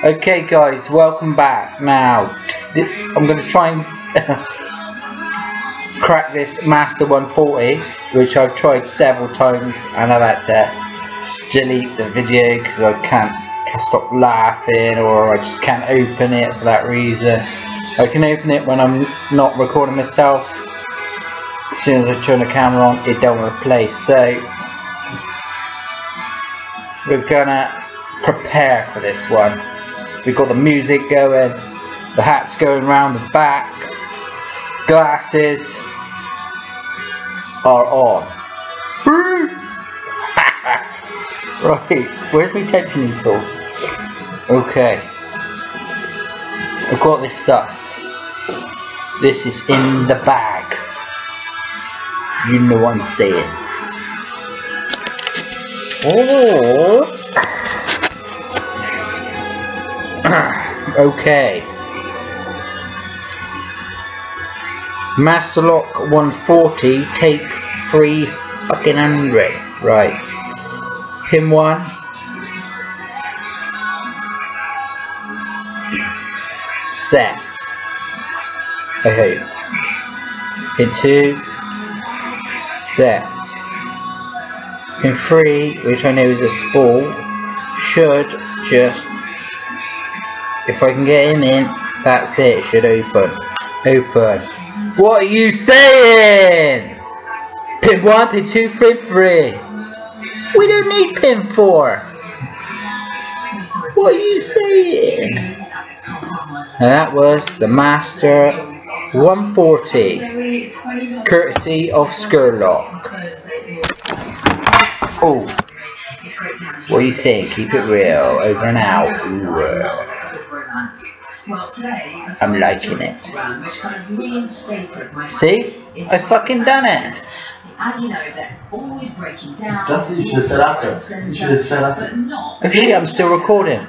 Okay guys, welcome back. Now I'm going to try and crack this Master 140, which I've tried several times and I've had to delete the video because I can't stop laughing, or I just can't open it for that reason. I can open it when I'm not recording myself. As soon as I turn the camera on, it don't want to play. So we're gonna prepare for this one. We've got the music going, the hat's going round the back, glasses are on. Right, where's my tensioning tool? Okay, I've got this sussed. This is in the bag. You know what I'm saying. Oh. Okay. Master Lock 140, take 300. Right. Pin 1. Set. I hope. Pin 2. Set. Pin 3, which I know is a spool, should just, if I can get him in, that's it, it should open. Open. What are you saying? Pin 1, pin 2, pin 3. We don't need pin 4. What are you saying? And that was the Master 140, courtesy of Skurlock. Oh, what do you think? Keep it real, over and out. Ooh. I'm liking it. See? I fucking done it. As you know, they're always breaking down. That's what you should have said after. You should have said after. Okay, I'm still recording.